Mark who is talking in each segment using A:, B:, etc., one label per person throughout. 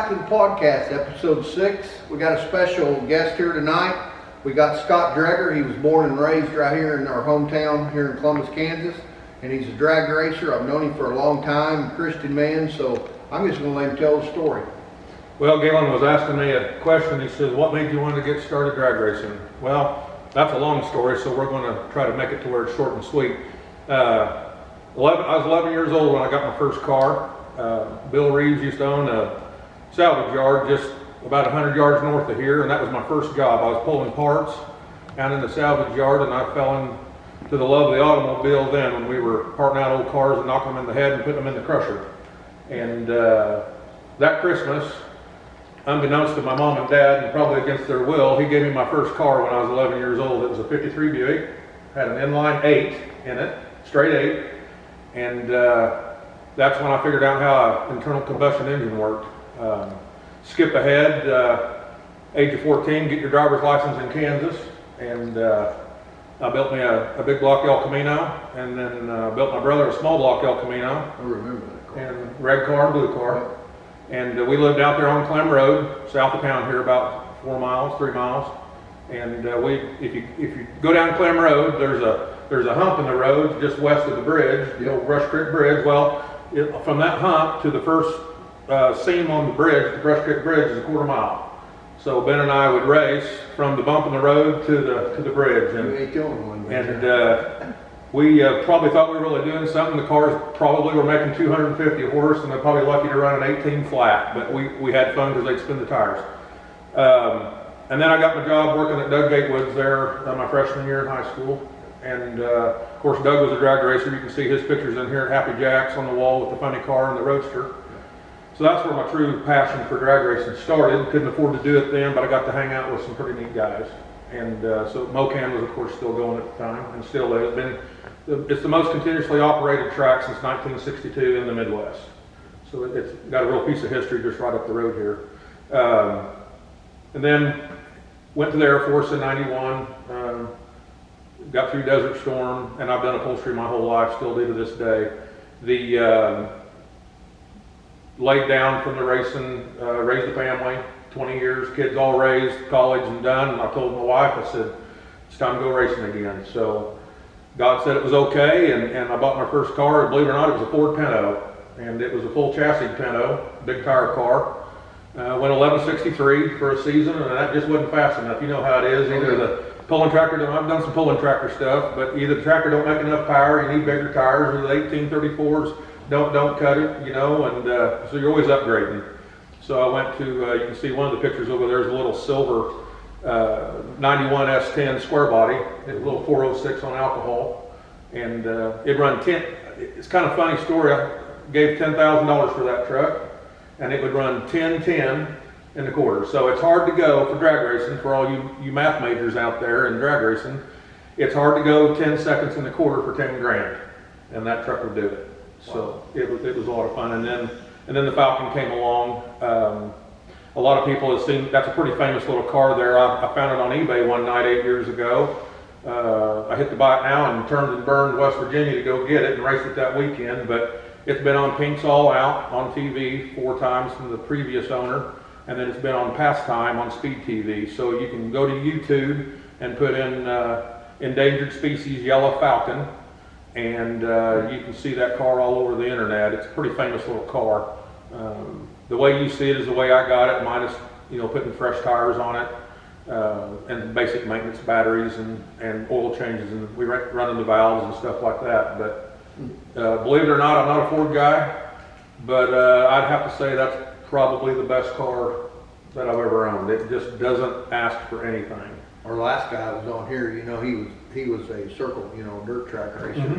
A: back to the podcast, episode 6. We got a special guest here tonight. We got Scott Draeger. He was born and raised right here in our hometown here in Columbus, Kansas. And he's a drag racer. I've known him for a long time, a Christian man, so I'm just going to let him tell the story.
B: Well, Galen was asking me a question. He says, what made you want to get started drag racing? Well, that's a long story, so we're going to try to make it to where it's short and sweet. I was 11 years old when I got my first car. Bill Reeves used to own a salvage yard just about 100 yards north of here, and that was my first job. I was pulling parts down in the salvage yard, and I fell into the love of the automobile then when we were parting out old cars and knocking them in the head and putting them in the crusher. And that Christmas, unbeknownst to my mom and dad, and probably against their will, he gave me my first car when I was 11 years old. It was a 53 Buick, had an inline 8 in it, straight 8, and that's when I figured out how an internal combustion engine worked. Skip ahead, age of 14, get your driver's license in Kansas, and I built me a big block El Camino, and then built my brother a small block El Camino.
A: I remember that car.
B: And red car and blue car. And we lived out there on Clem Road, south of town here, about 3 miles. And if you go down Clem Road, there's a hump in the road just west of the bridge, the old Brush Creek Bridge. Well, from that hump to the first seam on the bridge, the Brush Creek Bridge, is a 1/4 mile. So Ben and I would race from the bump in the road to the bridge.
A: You ain't the only one.
B: And we probably thought we were really doing something. The cars probably were making 250 horse, and they're probably lucky to run an 18 flat. But we had fun because they'd spin the tires. And then I got my job working at Doug Gatewood's there my freshman year in high school. And of course, Doug was a drag racer. You can see his pictures in here at Happy Jack's on the wall with the funny car and the Roadster. So that's where my true passion for drag racing started. Couldn't afford to do it then, but I got to hang out with some pretty neat guys. And so Mocan was, of course, still going at the time, and still is. It's the most continuously operated track since 1962 in the Midwest. So it's got a real piece of history just right up the road here. And then went to the Air Force in '91, got through Desert Storm, and I've done upholstery my whole life, still do to this day. Laid down from the racing, raised a family, 20 years, kids all raised, college and done, and I told my wife, I said, it's time to go racing again. So God said it was okay, and I bought my first car, and believe it or not, it was a Ford Pinto, and it was a full chassis Pinto, big tire car. Went 1163 for a season, and that just wasn't fast enough. You know how it is, either the pulling tractor, I've done some pulling tractor stuff, but either the tractor don't make enough power, you need bigger tires, or the 1834s don't cut it, you know, and so you're always upgrading. So I went to, you can see one of the pictures over there is a little silver 91 S10 square body, a little 406 on alcohol, and it run 10, it's kind of a funny story, I gave $10,000 for that truck, and it would run 10-10 in the quarter. So it's hard to go for drag racing, for all you math majors out there in drag racing, it's hard to go 10 seconds in the quarter for 10 grand, and that truck would do it. So it was a lot of fun, and then the Falcon came along. A lot of people have seen, that's a pretty famous little car there. I found it on eBay one night 8 years ago. I hit to buy it now and turned and burned West Virginia to go get it and race it that weekend, but it's been on Pinks All Out on TV 4 times from the previous owner, and then it's been on Pastime on Speed TV. So you can go to YouTube and put in endangered species yellow falcon, and you can see that car all over the internet. It's a pretty famous little car. The way you see it is the way I got it, minus putting fresh tires on it, and basic maintenance batteries and oil changes, and we running the valves and stuff like that. But believe it or not, I'm not a Ford guy, but I'd have to say that's probably the best car that I've ever owned. It just doesn't ask for anything.
A: Our last guy was on here, he was a circle, dirt track racer,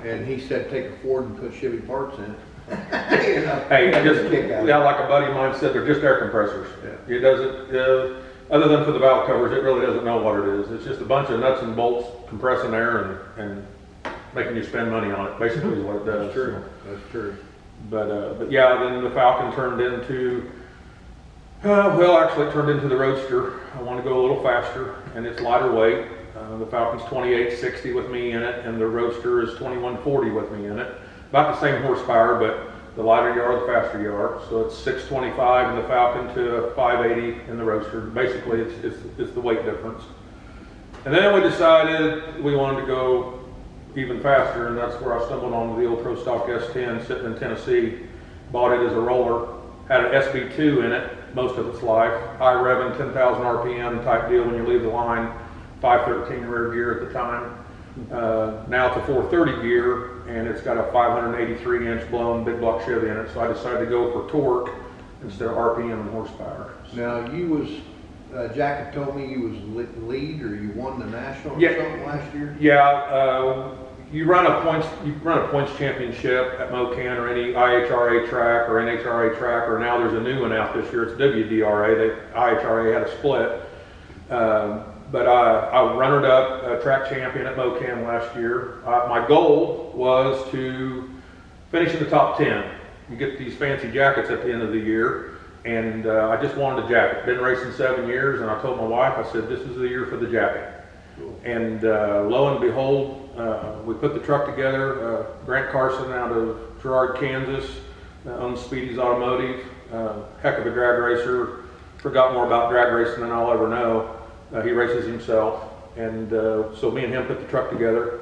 A: and he said take a Ford and put Chevy parts in it.
B: Hey, like a buddy of mine said, they're just air compressors. Yeah. It doesn't, other than for the valve covers, it really doesn't know what it is. It's just a bunch of nuts and bolts compressing air and making you spend money on it, basically is what it does.
A: That's true. That's true.
B: But yeah, then the Falcon turned into, actually it turned into the Roadster. I want to go a little faster, and it's lighter weight. The Falcon's 2860 with me in it, and the Roadster is 2140 with me in it. About the same horsepower, but The lighter you are, the faster you are. So it's 625 in the Falcon to 580 in the Roadster. Basically, it's the weight difference. And then we decided we wanted to go even faster, and that's where I stumbled onto the old Pro Stock S10 sitting in Tennessee. Bought it as a roller. Had an SB2 in it most of its life. High revving, 10,000 RPM type deal when you leave the line. 513 rear gear at the time. Now it's a 430 gear, and it's got a 583 inch blown big block Chevy in it. So I decided to go for torque instead of RPM and horsepower.
A: Now you was, Jack had told me you was lead, or you won the national or something last year?
B: Yeah, you run a points championship at MoCan or any IHRA track or NHRA track, or now there's a new one out this year. It's WDRA. IHRA had a split. But I runnered up track champion at MoCan last year. My goal was to finish in the top 10. You get these fancy jackets at the end of the year, and I just wanted a jacket. Been racing 7 years, and I told my wife, I said, this is the year for the jacket. Cool. And lo and behold, we put the truck together. Grant Carson out of Girard, Kansas, owns Speedy's Automotive. Heck of a drag racer. Forgot more about drag racing than I'll ever know. He races himself, and so me and him put the truck together,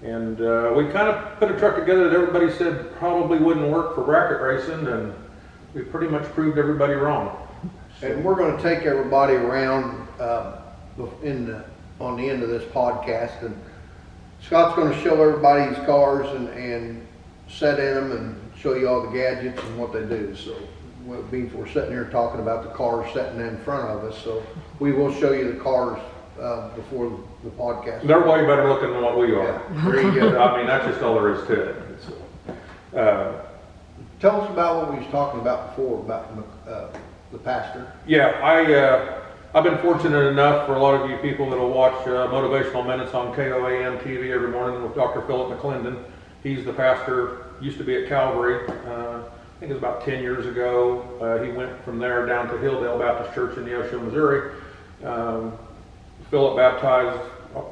B: and we kind of put a truck together that everybody said probably wouldn't work for bracket racing, and we pretty much proved everybody wrong.
A: And we're going to take everybody around on the end of this podcast, and Scott's going to show everybody his cars and set in them and show you all the gadgets and what they do. So we're sitting here talking about the cars sitting in front of us, so we will show you the cars before the podcast.
B: They're way better looking than what we are.
A: Yeah, there you go.
B: I mean, that's just all there is to it.
A: Tell us about what we was talking about before about the pastor.
B: Yeah, I've been fortunate enough for a lot of you people that will watch Motivational Minutes on KOAM TV every morning with Dr. Philip McClendon. He's the pastor, used to be at Calvary. I think it was about 10 years ago. He went from there down to Hilldale Baptist Church in Neosho, Missouri. Philip baptized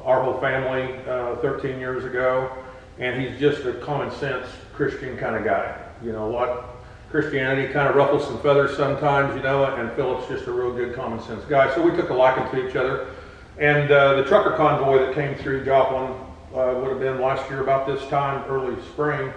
B: our whole family 13 years ago, and he's just a common sense Christian kind of guy. You know what? Christianity kind of ruffles some feathers sometimes, you know, and Philip's just a real good common sense guy. So we took a liking to each other. And the trucker convoy that came through Joplin would have been last year about this time, early spring.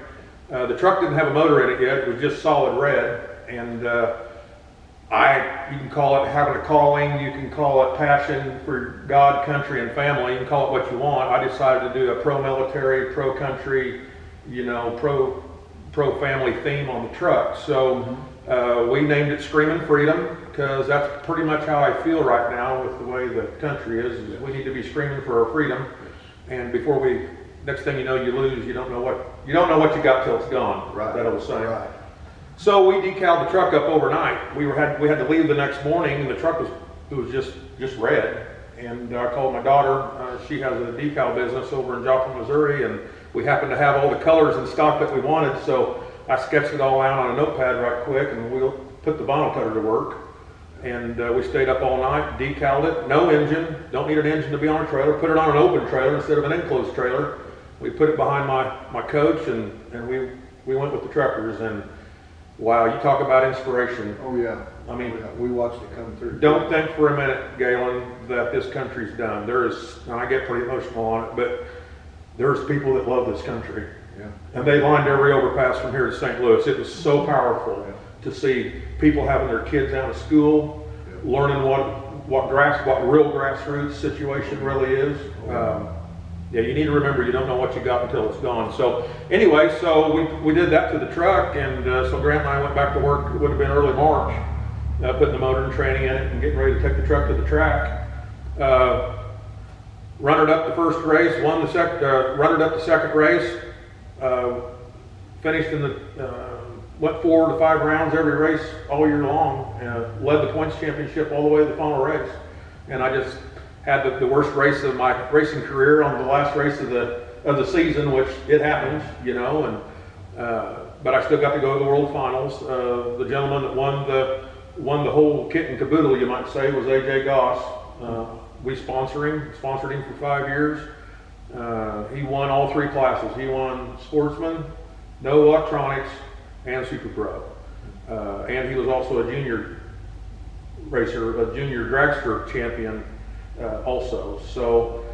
B: The truck didn't have a motor in it yet. It was just solid red, and you can call it having a calling, you can call it passion for God, country, and family. You can call it what you want. I decided to do a pro-military, pro-country, you know, pro-family theme on the truck. So we named it Screaming Freedom, because that's pretty much how I feel right now with the way the country is we need to be screaming for our freedom. And before next thing you know, you lose. You don't know what you got till it's gone.
A: Right.
B: That old saying.
A: Right.
B: So we decaled the truck up overnight. We had to leave the next morning, and the truck was just red. And I called my daughter. She has a decal business over in Joplin, Missouri, and we happened to have all the colors in stock that we wanted. So I sketched it all out on a notepad right quick, and we put the vinyl cutter to work. And we stayed up all night, decaled it. No engine. Don't need an engine to be on a trailer. Put it on an open trailer instead of an enclosed trailer. We put it behind my coach, and we went with the truckers, and wow, you talk about inspiration.
A: Oh yeah.
B: I mean,
A: we watched it come through.
B: Don't think for a minute, Galen, that this country's done. And I get pretty emotional on it, but there's people that love this country.
A: Yeah.
B: And they lined every overpass from here to St. Louis. It was so powerful to see people having their kids out of school, learning what real grassroots situation really is. Yeah, you need to remember you don't know what you got until it's gone. So anyway, so we did that to the truck, and so Grant and I went back to work. It would have been early March, putting the motor and training in it and getting ready to take the truck to the track. Runnered up the first race, runnered up the second race, finished in went 4 to 5 rounds every race all year long, led the points championship all the way to the final race. And I just had the worst race of my racing career on the last race of the season, which it happens, you know. And but I still got to go to the World Finals. The gentleman that won the whole kit and caboodle, you might say, was AJ Goss. We sponsored him for 5 years. He won all 3 classes. He won sportsman, no electronics, and Super Pro. And he was also a junior racer, a junior dragster champion also. So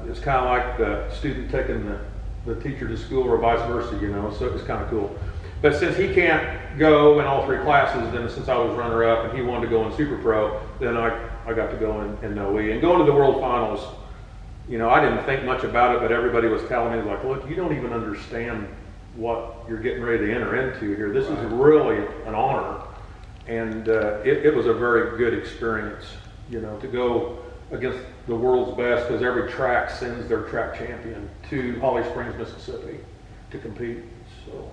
B: it's kind of like the student taking the teacher to school or vice versa, you know, so it was kind of cool. But since he can't go in all 3 classes, then since I was runner-up and he wanted to go in Super Pro, then I got to go in NOE. And going to the World Finals, you know, I didn't think much about it, but everybody was telling me, like, look, you don't even understand what you're getting ready to enter into here. This is really an honor. And it was a very good experience, you know, to go against the world's best, because every track sends their track champion to Holly Springs, Mississippi to compete. So,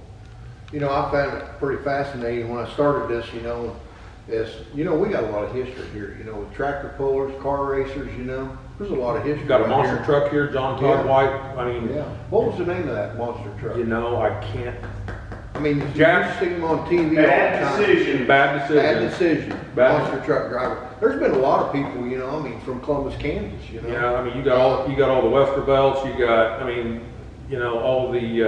A: You know, I found it pretty fascinating when I started this, you know, you know, we got a lot of history here, you know, with tractor pullers, car racers, you know, there's a lot of history.
B: We've got a
A: right
B: monster
A: here.
B: truck here, John Todd
A: Yeah.
B: White. I mean,
A: Yeah. What was the name of that monster truck?
B: you know, I can't.
A: I mean,
B: Jack-
A: you see them on TV
C: Bad
A: all the time.
C: decision.
B: Bad decision.
A: Bad decision.
B: Bad-
A: Monster truck driver. There's been a lot of people, you know, I mean, from Columbus, Kansas, you know.
B: Yeah, I mean, you got all the Westervelts. You got, I mean, you know, all the. You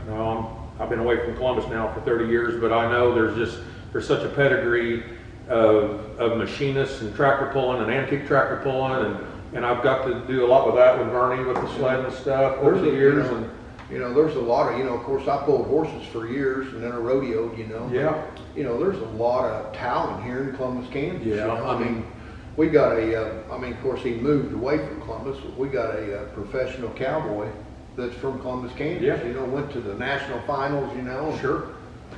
B: know, I've been away from Columbus now for 30 years, but I know there's such a pedigree of machinists and tractor pulling and antique tractor pulling, and I've got to do a lot with that with Bernie with the sled and stuff over the years. And
A: You know, there's a lot of, you know, of course, I pulled horses for years and then I rodeoed, you know.
B: yeah,
A: You know, there's a lot of talent here in Columbus, Kansas.
B: Yeah,
A: You know?
B: I
A: I mean, we got I mean, of course, he moved away from Columbus, but we got a professional cowboy that's from Columbus, Kansas.
B: Yeah.
A: You know, went to the national finals, you know.
B: sure.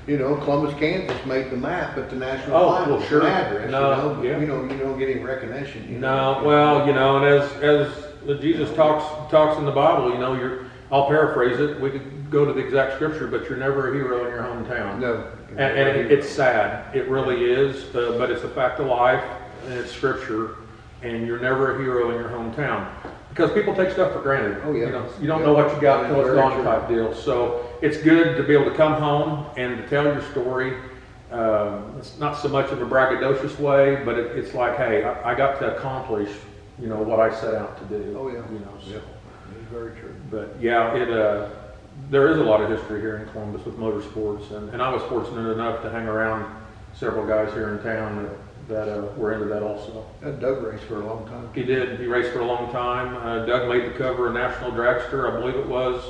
A: You know, Columbus, Kansas made the map at the national
B: Oh,
A: finals.
B: well, sure.
A: Address,
B: No,
A: you know.
B: yeah.
A: You know, you don't get any recognition. You
B: No,
A: know?
B: well, you know, and as Jesus talks in the Bible, you know, I'll paraphrase it. We could go to the exact scripture, but you're never a hero in your hometown.
A: No.
B: And it's sad. It really is, but it's a fact of life, and it's scripture, and you're never a hero in your hometown. Because people take stuff for granted.
A: Oh, yeah.
B: You know, you don't know what you got until it's
A: Very
B: gone
A: true.
B: type deal. So it's good to be able to come home and to tell your story. It's not so much of a braggadocious way, but it's like, hey, I got to accomplish, you know, what I set out to do.
A: Oh, yeah.
B: You know, so.
A: Yeah. It's very true.
B: But yeah, there is a lot of history here in Columbus with motorsports, and I was fortunate enough to hang around several guys here in town that were into that also.
A: That Doug raced for a long time.
B: He did. He raced for a long time. Doug made the cover of National Dragster, I believe it was,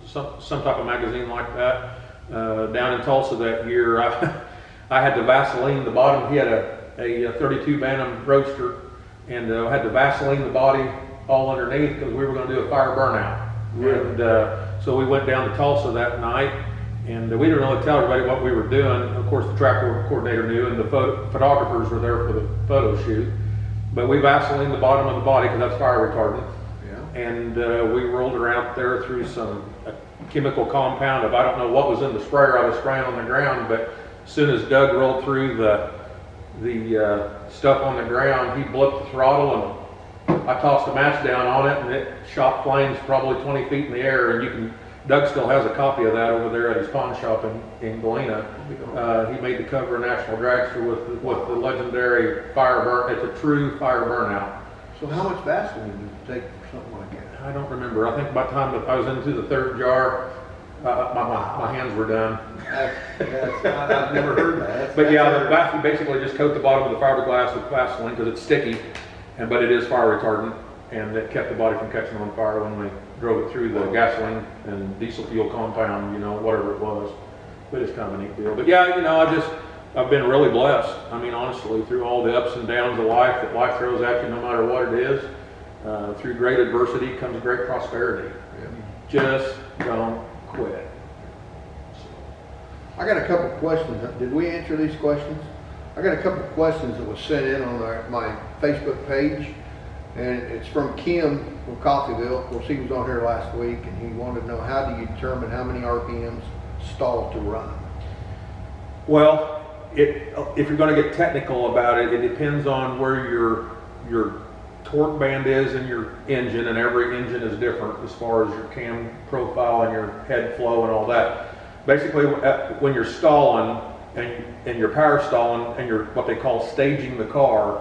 B: some type of magazine like that. Down in Tulsa that year, I had to Vaseline the bottom. He had a 32 Bantam Roadster, and I had to Vaseline the body all underneath because we were going to do a fire burnout.
A: Really?
B: And so we went down to Tulsa that night, and we didn't really tell everybody what we were doing. Of course, the track coordinator knew, and the photographers were there for the photo shoot. But we Vaselined the bottom of the body because that's fire retardant.
A: Yeah.
B: And we rolled around there through some chemical compound of, I don't know what was in the sprayer I was spraying on the ground, but as soon as Doug rolled through the stuff on the ground, he blipped the throttle, and I tossed a match down on it, and it shot flames probably 20 feet in the air. And Doug still has a copy of that over there at his pawn shop in Galena. He made the cover of National Dragster with the legendary fire burn. It's a true fire burnout.
A: So how much Vaseline did it take for something like that?
B: I don't remember. I think by the time that I was into the third jar, my hands were done.
A: I've never heard that.
B: But yeah, you basically just coat the bottom of the fiberglass with Vaseline because it's sticky, but it is fire retardant, and it kept the body from catching on fire when we drove it through the gasoline and diesel fuel compound, you know, whatever it was. But it's kind of a neat deal. But yeah, you know, I've been really blessed. I mean, honestly, through all the ups and downs of life that life throws at you, no matter what it is, through great adversity comes great prosperity. Just don't quit.
A: I got a couple of questions. Did we answer these questions? I got a couple of questions that was sent in on my Facebook page, and it's from Kim from Coffeyville. Of course, he was on here last week, and he wanted to know, how do you determine how many RPMs stall to run?
B: Well, if you're going to get technical about it, it depends on where your torque band is in your engine, and every engine is different as far as your cam profile and your head flow and all that. Basically, when you're stalling and you're power stalling and you're what they call staging the car,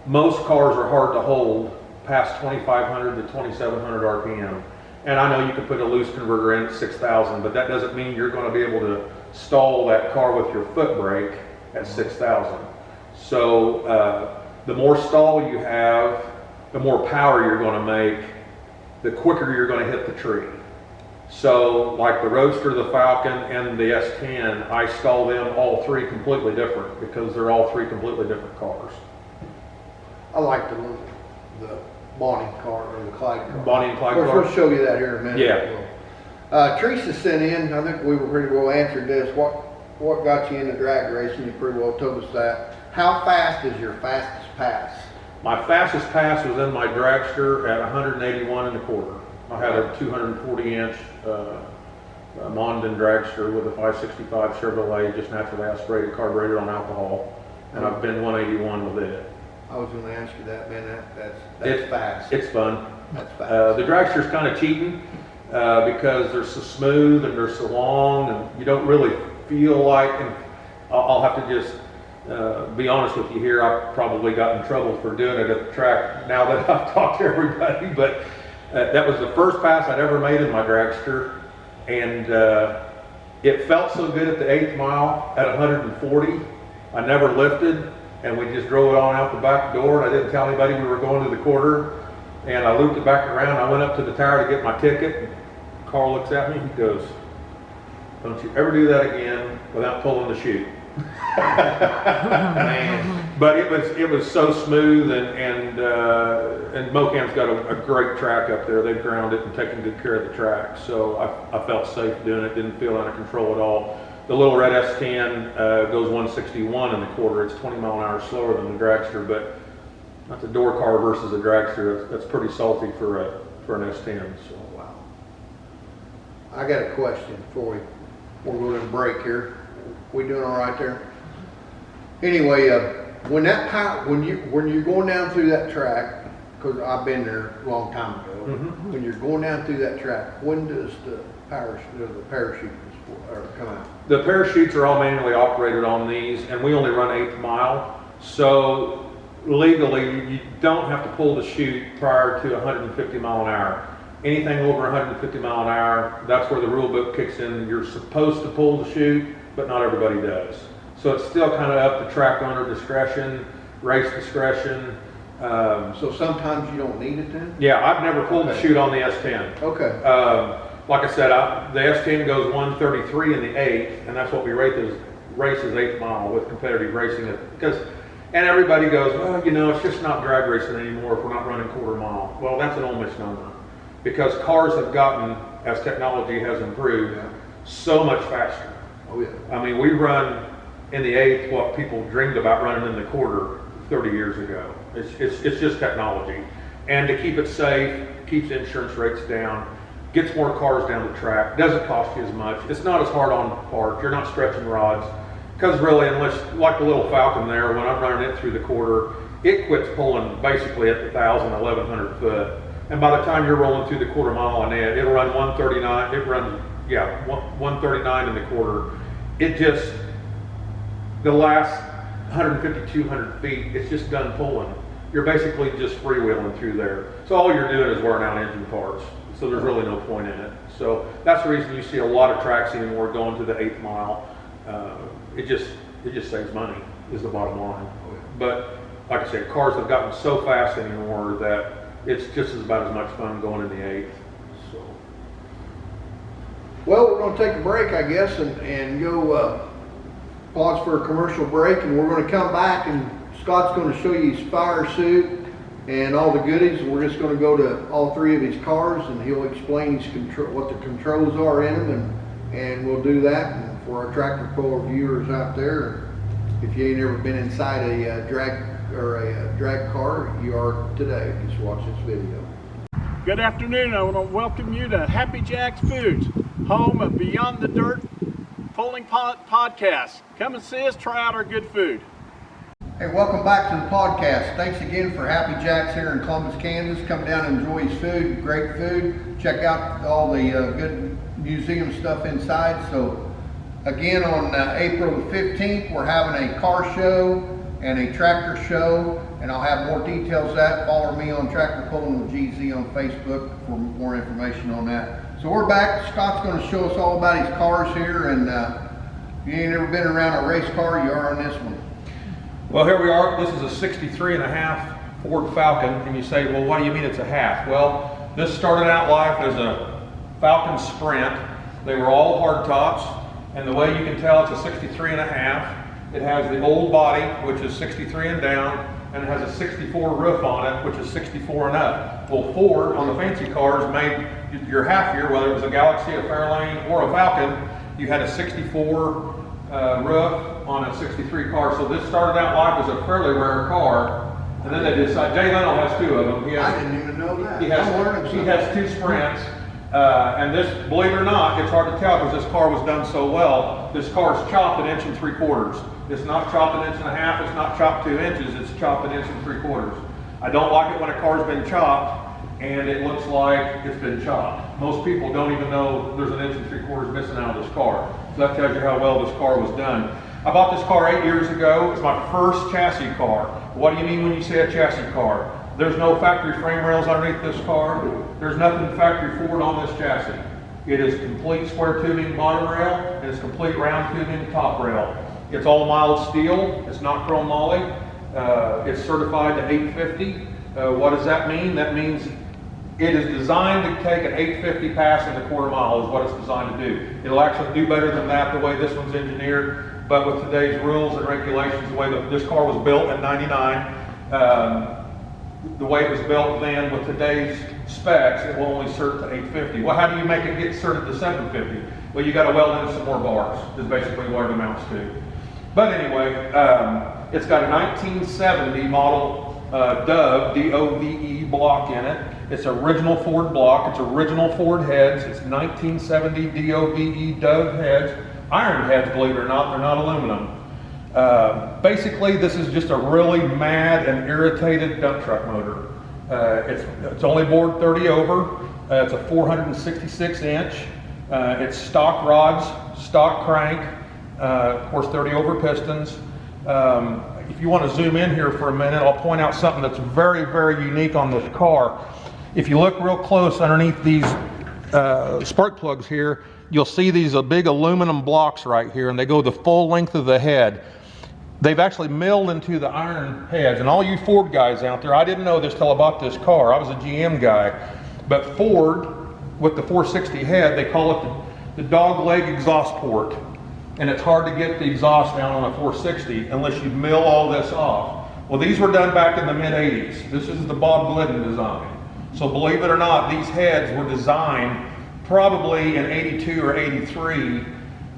B: most cars are hard to hold past 2,500 to 2,700 RPM. And I know you can put a loose converter in at 6,000, but that doesn't mean you're going to be able stall that car with your foot brake at 6,000. So the more stall you have, the more power you're going to make, the quicker you're going to hit the tree. So like the Roadster, the Falcon, and the S10, I stall them all three completely different because they're all three completely different cars.
A: I like the Bonnie car or the Clyde car.
B: Bonnie and Clyde
A: Of course,
B: car?
A: we'll show you that here in a minute.
B: Yeah.
A: Teresa sent in, I think we were pretty well answered this. What got you into drag racing? You pretty well told us that. How fast is your fastest pass?
B: My fastest pass was in my dragster at 181 and a quarter. I had a 240-inch Mondin dragster with a 565 Chevrolet, just naturally aspirated carburetor on alcohol, and I've been 181 with it.
A: I was going to ask you that, man. That's fast.
B: It's fun.
A: That's fast.
B: The dragster's kind of cheating because they're so smooth and they're so long, and you don't really feel like. And I'll have to just be honest with you here. I've probably got in trouble for doing it at the track now that I've talked to everybody, but that was the first pass I'd ever made in my dragster, and it felt so good at the 8th mile at 140. I never lifted, and we just drove it on out the back door, and I didn't tell anybody we were going to the quarter, and I looped it back around. I went up to the tower to get my ticket, and Carl looks at me, he goes, "Don't you ever do that again without pulling the chute." But it was so smooth, and Mocan's got a great track up there. They've ground it and taken good care of the track, so I felt safe doing it. Didn't feel out of control at all. The little red S10 goes 161 in the quarter. It's 20 mile an hour slower than the dragster, but that's a door car versus a dragster. That's pretty salty for an S10. So
A: wow. I got a question before we're going to break here. We doing all right there? Anyway, when you're going down through that track, because I've been there a long time ago.
B: Mm-hmm.
A: When you're going down through that track, when does the parachute come out?
B: The parachutes are all manually operated on these, and we only run 8th mile. So legally, you don't have to pull the chute prior to 150 mile an hour. Anything over 150 mile an hour, that's where the rule book kicks in. You're supposed to pull the chute, but not everybody does. So it's still kind of up to track owner discretion, race discretion.
A: So sometimes you don't need it then?
B: Yeah, I've never pulled the chute on the S10.
A: Okay.
B: Like I said, the S10 goes 133 in the 8th, and that's what we rate as 8th mile with competitive racing. And everybody goes, well, you know, it's just not drag racing anymore if we're not running quarter mile. Well, that's an old misnomer, because cars have gotten, as technology has improved, so much faster.
A: Oh yeah.
B: I mean, we run in the 8th what people dreamed about running in the quarter 30 years ago. It's just technology. And to keep it safe, keeps insurance rates down, gets more cars down the track, doesn't cost you as much. It's not as hard on parts. You're not stretching rods. Because really, unless, like the little Falcon there, when I'm running it through the quarter, it quits pulling basically at the 1,000, 1,100 foot. And by the time you're rolling through the quarter mile on it, it'll run 139. It runs, 139 in the quarter. It just, the last 150, 200 feet, it's just done pulling. You're basically just freewheeling through there. So all you're doing is wearing out engine parts. So there's really no point in it. So that's the reason you see a lot of tracks anymore going to the 8th mile. It just saves money, is the bottom line. But like I said, cars have gotten so fast anymore that it's just about as much fun going in the 8th. So.
A: Well, we're going to take a break, I guess, and go pause for a commercial break, and we're going to come back, and Scott's going to show you his fire suit and all the goodies. We're just going to go to all three of his cars, and he'll explain what the controls are in them, and we'll do that. And for our tractor puller viewers out there, if you ain't ever been inside a drag car, you are today. Just watch this video.
C: Good afternoon. I want to welcome you to Happy Jack's Foods, home of Beyond the Dirt Pulling Podcast. Come and see us, try out our good food.
A: Hey, welcome back to the podcast. Thanks again for Happy Jack's here in Columbus, Kansas. Come down and enjoy his food, great food. Check out all the good museum stuff inside. So again, on April the 15th, we're having a car show and a tractor show, and I'll have more details of that. Follow me on Tractor Pulling with GZ on Facebook for more information on that. So we're back. Scott's going to show us all about his cars here, and If you ain't never been around a race car, you are on this one.
B: Well, here we are. This is a 63 and a half Ford Falcon, and you say, well, what do you mean it's a half? Well, this started out life as a Falcon Sprint. They were all hard tops, and the way you can tell it's a 63 and a half, it has the old body, which is 63 and down, and it has a 64 roof on it, which is 64 and up. Well, Ford, on the fancy cars, made your half year, whether it was a Galaxy, a Fairlane, or a Falcon, you had a 64 roof on a 63 car. So this started out life as a fairly rare car, and then they decided, Jay Leno has two of them.
A: I didn't even know that.
B: He has two Sprints, and this, believe it or not, it's hard to tell because this car was done so well. This car is chopped 1 3/4 inches. It's not chopped 1 1/2 inches, it's not chopped 2 inches, it's chopped 1 3/4 inches. I don't like it when a car's been chopped and it looks like it's been chopped. Most people don't even know there's 1 3/4 inches missing out of this car. So that tells you how well this car was done. I bought this car 8 years ago. It's my first chassis car. What do you mean when you say a chassis car? There's no factory frame rails underneath this car. There's nothing factory Ford on this chassis. It is complete square tubing bottom rail, and it's complete round tubing top rail. It's all mild steel. It's not chrome moly. It's certified to 850. What does that mean? That means it is designed to take an 850 pass in the quarter mile is what it's designed to do. It'll actually do better than that the way this one's engineered, but with today's rules and regulations, the way that this car was built in '99, the way it was built then with today's specs, it will only cert to 850. Well, how do you make it get certed to 750? Well, you got to weld in some more bars, is basically what it amounts to. But anyway, it's got a 1970 model Dove, D-O-V-E block in it. It's original Ford block, it's original Ford heads, it's 1970 D-O-V-E Dove heads. Iron heads, believe it or not, they're not aluminum. Basically, this is just a really mad and irritated dump truck motor. It's only bored 30 over. It's a 466 inch. It's stock rods, stock crank, of course 30 over pistons. If you want to zoom in here for a minute, I'll point out something that's very, very unique on this car. If you look real close underneath these spark plugs here, you'll see these big aluminum blocks right here, and they go the full length of the head. They've actually milled into the iron heads, and all you Ford guys out there, I didn't know this till I bought this car. I was a GM guy, but Ford, with the 460 head, they call it the dog leg exhaust port, and it's hard to get the exhaust down on a 460 unless you mill all this off. Well, these were done back in the mid-80s. This is the Bob Glidden design. So believe it or not, these heads were designed probably in 82 or 83,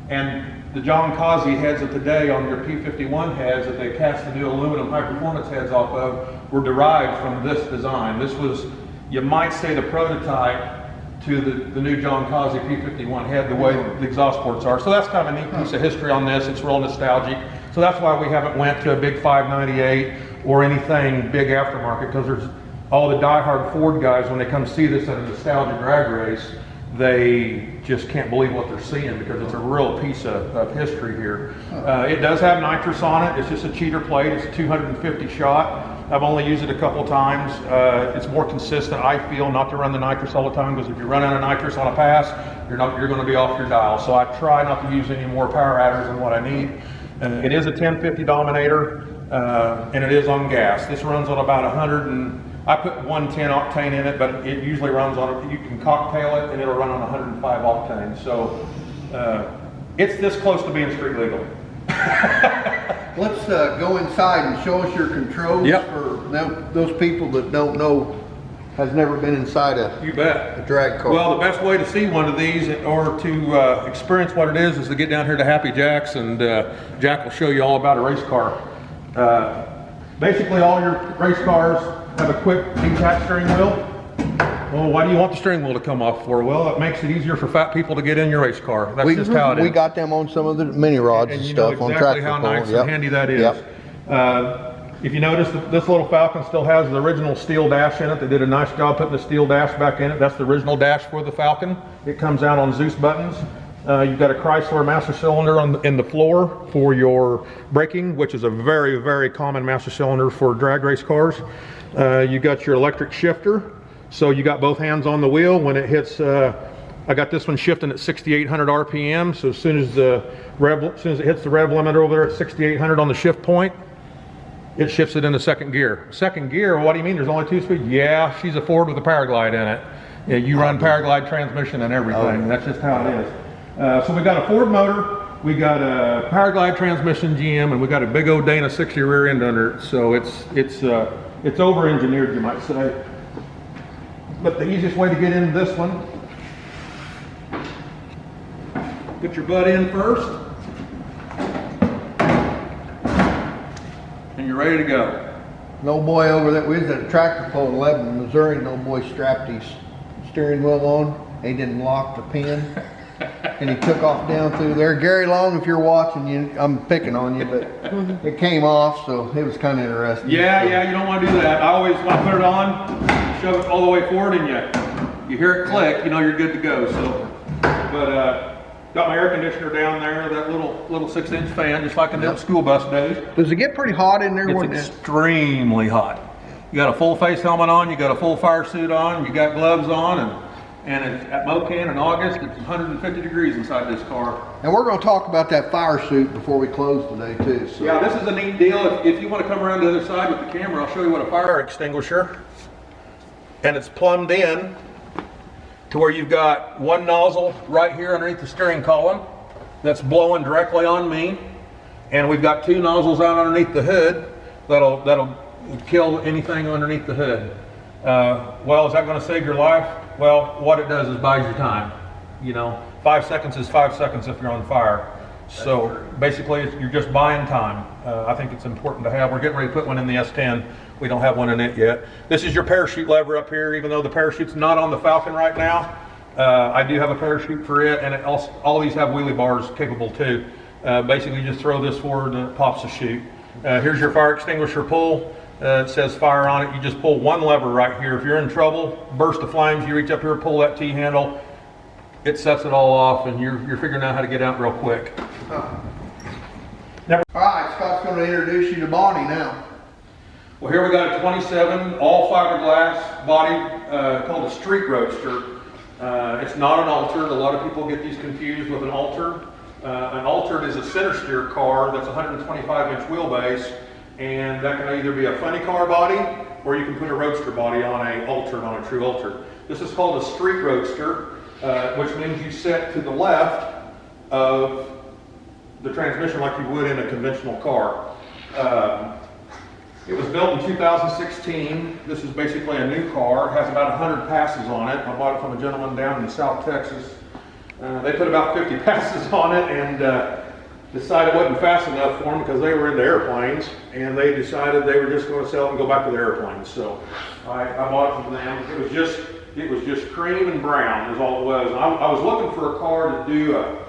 B: and the John Causey heads of today on your P51 heads that they cast the new aluminum high performance heads off of were derived from this design. This was, you might say, the prototype to the new John Causey P51 head, the way the exhaust ports are. So that's kind of a neat piece of history on this. It's real nostalgic. So that's why we haven't went to a big 598 or anything big aftermarket, because there's all the diehard Ford guys, when they come see this at a nostalgia drag race, they just can't believe what they're seeing because it's a real piece of history here. It does have nitrous on it. It's just a cheater plate. It's a 250 shot. I've only used it a couple times. It's more consistent, I feel, not to run the nitrous all the time, because if you run out of nitrous on a pass, you're going to be off your dial. So I try not to use any more power adders than what I need. It is a 1050 Dominator, and it is on gas. This runs on about 100 and I put 110 octane in it, but it usually runs on, you can cocktail it and it'll run on 105 octane. So it's this close to being street legal.
A: Let's go inside and show us your controls.
B: Yep.
A: For those people that don't know, has never been inside a drag car.
B: Well, the best way to see one of these or to experience what it is to get down here to Happy Jack's, and Jack will show you all about a race car. Basically, all your race cars have a quick detached steering wheel. Well, why do you want the steering wheel to come off for? Well, it makes it easier for fat people to get in your race car. That's just how it is.
A: We got them on some of the mini rods and stuff on tractor.
B: You know exactly how nice and handy that is. Yep. If you notice, this little Falcon still has the original steel dash in it. They did a nice job putting the steel dash back in it. That's the original dash for the Falcon. It comes out on Zeus buttons. You've got a Chrysler master cylinder in the floor for your braking, which is a very, very common master cylinder for drag race cars. You got your electric shifter, so you got both hands on the wheel. When it hits I got this one shifting at 6,800 RPM. So as soon as it hits the rev limiter over there at 6,800 on the shift point, it shifts it into second gear. Second gear, what do you mean there's only 2 speeds? Yeah, she's a Ford with a Paraglide in it. Yeah, you run Paraglide transmission and everything. That's just how it is. So we got a Ford motor, we got a Paraglide transmission GM, and we got a big old Dana 60 rear end under it. So it's over-engineered, you might say. But the easiest way to get into this one, get your butt in first, and you're ready to go.
A: No boy over there, we was at a tractor pull in Lebanon, Missouri, no boy strapped his steering wheel on. He didn't lock the pin. And he took off down through there. Gary Long, if you're watching, I'm picking on you, but it came off, so it was kind of interesting.
B: Yeah, you don't want to do that. I always want to put it on, shove it all the way forward, and you hear it click, you know you're good to go. So, but got my air conditioner down there, that little 6-inch fan, just like in them school bus days.
A: Does it get pretty hot in there?
B: It's extremely hot. You got a full face helmet on, you got a full fire suit on, you got gloves on, and at Mocan in August, it's 150 degrees inside this car.
A: And we're going to talk about that fire suit before we close today too. So.
B: Yeah, this is a neat deal. If you want to come around to the other side with the camera, I'll show you what a fire extinguisher. And it's plumbed in to where you've got one nozzle right here underneath the steering column that's blowing directly on me. And we've got 2 nozzles out underneath the hood that'll kill anything underneath the hood. Well, is that going to save your life? Well, what it does is buys you time. You know, 5 seconds is 5 seconds if you're on fire. So basically, you're just buying time. I think it's important to have. We're getting ready to put one in the S10. We don't have one in it yet. This is your parachute lever up here, even though the parachute's not on the Falcon right now. I do have a parachute for it, and all these have wheelie bars capable too. Basically, you just throw this forward and it pops the chute. Here's your fire extinguisher pull. It says fire on it. You just pull one lever right here. If you're in trouble, burst of flames, you reach up here, pull that T-handle. It sets it all off, and you're figuring out how to get out real quick.
A: All right, Scott's going to introduce you to Bonnie now.
B: Well, here we got a 27 all fiberglass body called a street Roadster. It's not an altered. A lot of people get these confused with an altered. An altered is a center steer car that's 125-inch wheelbase. And that can either be a funny car body, or you can put a Roadster body on a true altered. This is called a street Roadster, which means you set to the left of the transmission like you would in a conventional car. It was built in 2016. This is basically a new car. It has about 100 passes on it. I bought it from a gentleman down in South Texas. They put about 50 passes on it, and decided it wasn't fast enough for them because they were into airplanes, and they decided they were just going to sell it and go back to the airplanes. So I bought it from them. It was just cream and brown is all it was. And I was looking for a car to do a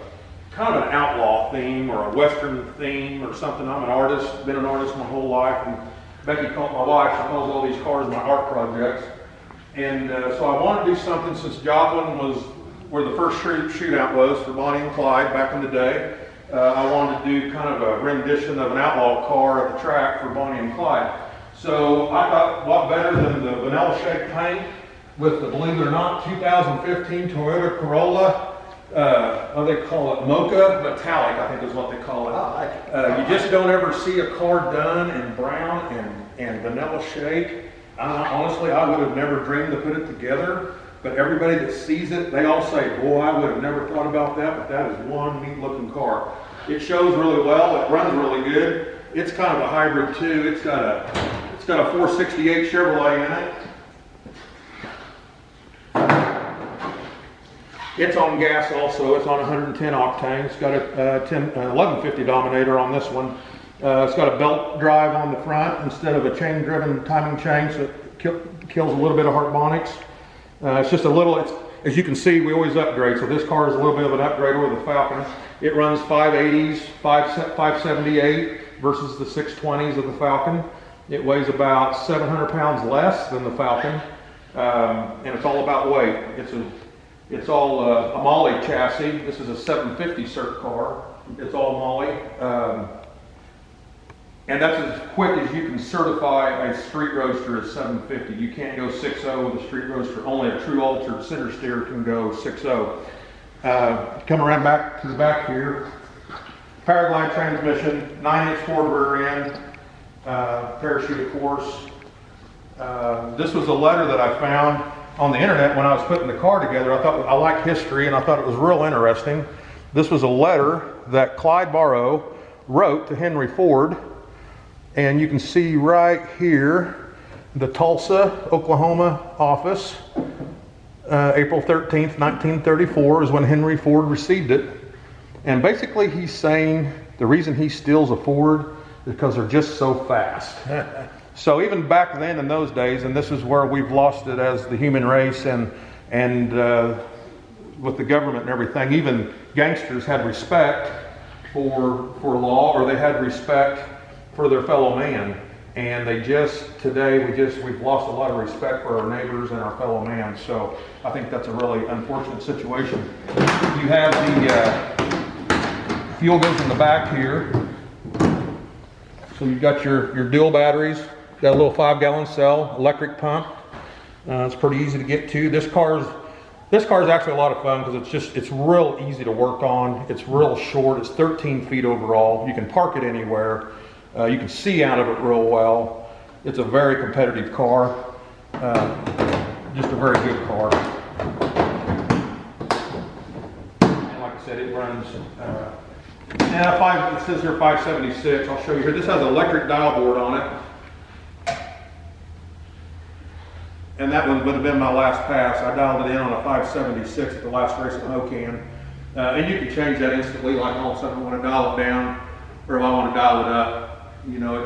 B: kind of an outlaw theme or a Western theme or something. I'm an artist, been an artist my whole life, and Becky called my wife. She calls all these cars my art projects. And so I wanted to do something, since Joplin was where the first shootout was for Bonnie and Clyde back in the day. I wanted to do kind of a rendition of an outlaw car at the track for Bonnie and Clyde. So I thought, what better than the vanilla shake paint with the, believe it or not, 2015 Toyota Corolla, what do they call it, Mocha Metallic, I think is what they call it. You just don't ever see a car done in brown and vanilla shake. Honestly, I would have never dreamed to put it together. But everybody that sees it, they all say, boy, I would have never thought about that, but that is one neat looking car. It shows really well, it runs really good. It's kind of a hybrid too. It's got a 468 Chevrolet in it. It's on gas also, it's on 110 octane. It's got a 1150 Dominator on this one. It's got a belt drive on the front instead of a chain driven timing chain, so it kills a little bit of harmonics. It's just a little, as you can see, we always upgrade. So this car is a little bit of an upgrade over the Falcon. It runs 580s, 578 versus the 620s of the Falcon. It weighs about 700 pounds less than the Falcon. And it's all about weight. It's all a Molly chassis. This is a 750 cert car. It's all Molly. And that's as quick as you can certify a street roadster at 750. You can't go 6.0 with a street roadster. Only a true altered center steer can go 6.0. Come around back to the back here. Paraglide transmission, 9-inch Ford rear end, parachute of course. This was a letter that I found on the internet when I was putting the car together. I like history and I thought it was real interesting. This was a letter that Clyde Barrow wrote to Henry Ford. And you can see right here, the Tulsa, Oklahoma office, April 13th, 1934 is when Henry Ford received it. And basically he's saying the reason he steals a Ford is because they're just so fast. So even back then in those days, and this is where we've lost it as the human race and with the government and everything, even gangsters had respect for law, or they had respect for their fellow man. And today we've lost a lot of respect for our neighbors and our fellow man. So I think that's a really unfortunate situation. You have the fuel goes in the back here. So you've got your dual batteries, got a little 5-gallon cell, electric pump. It's pretty easy to get to. This car is actually a lot of fun because it's real easy to work on. It's real short. It's 13 feet overall. You can park it anywhere. You can see out of it real well. It's a very competitive car. Just a very good car. And like I said, it runs. It says here 576. I'll show you here. This has an electric dial board on it. And that one would have been my last pass. I dialed it in on a 576 at the last race at Hokan. And you can change that instantly, like all of a sudden I want to dial it down, or if I want to dial it up. You know,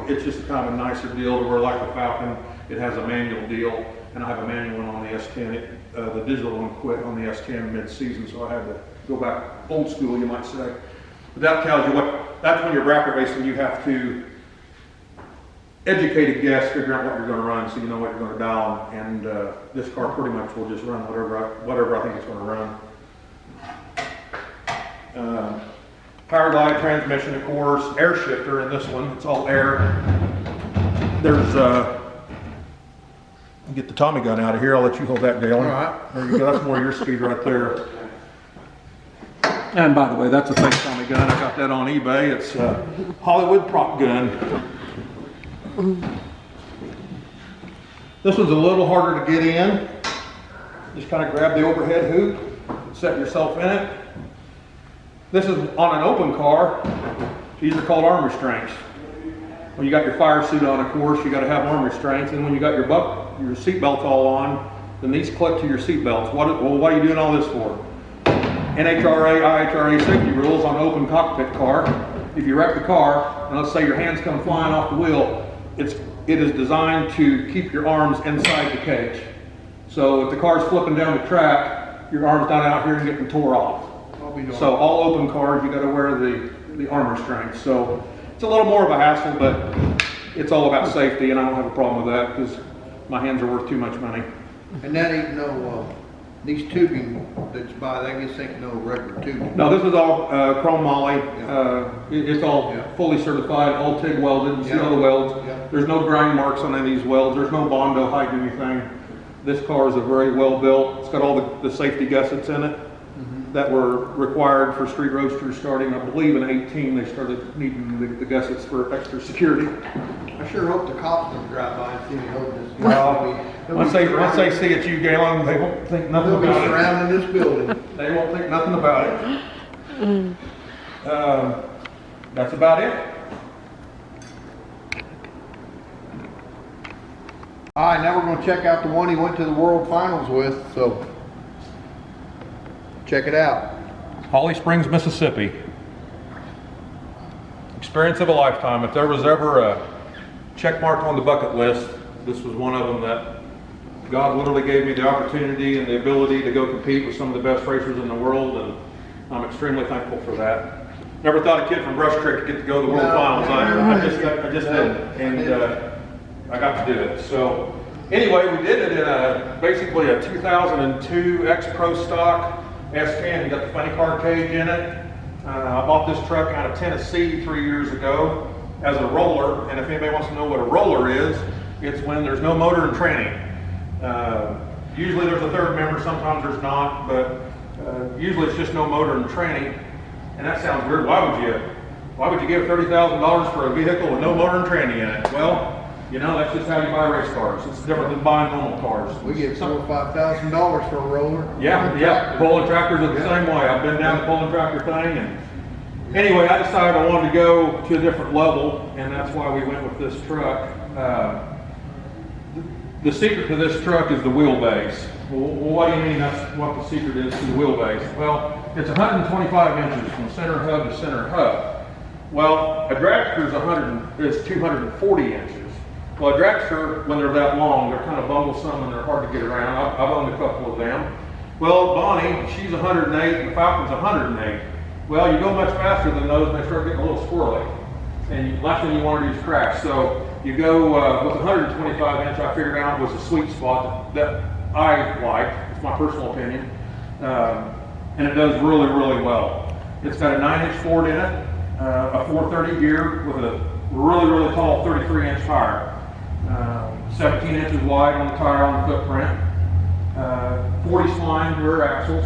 B: it's just kind of a nicer deal to where, like the Falcon, it has a manual deal, and I have a manual one on the S10. The digital one quit on the S10 mid-season, so I had to go back old school, you might say. But that tells you that's when you're bracket racing, you have to educate a guest, figure out what you're going to run so you know what you're going to dial, and this car pretty much will just run whatever I think it's going to run. Power glide transmission, of course, air shifter in this one, it's all air. There's, get the Tommy gun out of here, I'll let you hold that, Dale. All right. There you go, that's more your speed right there. And by the way, that's a fake Tommy gun, I got that on eBay, it's a Hollywood prop gun. This one's a little harder to get in. Just kind of grab the overhead hoop, set yourself in it. This is on an open car. These are called arm restraints. When you got your fire suit on, of course, you got to have arm restraints. And when you got your seat belts all on, then these clip to your seat belts. What are you doing all this for? NHRA, IHRA safety rules on open cockpit car. If you wreck the car, and let's say your hands come flying off the wheel, it is designed to keep your arms inside the cage. So if the car's flipping down the track, your arm's not out here and getting tore off. So all open cars, you got to wear the arm restraints. So it's a little more of a hassle, but it's all about safety, and I don't have a problem with that because my hands are worth too much money.
A: And that ain't no, these tubing that you buy, that just ain't no regular tubing.
B: No, this is all chrome moly.
A: Yeah.
B: It's all fully certified, all TIG welded. You see all the welds.
A: Yeah.
B: There's no grind marks on any of these welds. There's no Bondo hiding anything. This car is a very well built. It's got all the safety gussets in it that were required for street roadsters starting, I believe, in 18. They started needing the gussets for extra security.
A: I sure hope the cops don't drive by and see me holding this.
B: Well, once they see it's you, Galen, they won't think nothing
A: They'll be
B: about it.
A: surrounding this building.
B: They won't think nothing about it. That's about it.
A: All right, now we're going to check out the one he went to the World Finals with, so check it out.
B: Holly Springs, Mississippi. Experience of a lifetime. If there was ever a check mark on the bucket list, this was one of them that God literally gave me the opportunity and the ability to go compete with some of the best racers in the world, and I'm extremely thankful for that. Never thought a kid from Brush Creek could get to go to the World Finals. I just didn't, and I got to do it. So anyway, we did it in basically a 2002 X Pro stock S10. You got the funny car cage in it. I bought this truck out of Tennessee 3 years ago. as a roller, and if anybody wants to know what a roller is, it's when there's no motor and tranny. Usually there's a third member, sometimes there's not, but usually it's just no motor and tranny. And that sounds weird. Why would you give $30,000 for a vehicle with no motor and tranny in it? Well, you know, that's just how you buy race cars. It's different than buying normal cars.
A: We get $4,000 or $5,000 for a roller.
B: Yeah, pulling tractors are the same way. I've been down the pulling tractor thing, and anyway, I decided I wanted to go to a different level, and that's why we went with this truck. The secret to this truck is the wheelbase. Well, what do you mean that's what the secret is to the wheelbase? Well, it's 125 inches from center hub to center hub. Well, a dragster is 240 inches. Well, a dragster, when they're that long, they're kind of bumblesome and they're hard to get around. I've owned a couple of them. Well, Bonnie, she's 108 and the Falcon's 108. Well, you go much faster than those and they start getting a little squirrely. And last thing you want to do is crash. So you go with 125 inch, I figured out was a sweet spot that I like. It's my personal opinion. And it does really, really well. It's got a 9-inch Ford in it, a 430 gear with a really, really tall 33-inch tire. 17 inches wide on the tire on the footprint. 40 spline rear axles.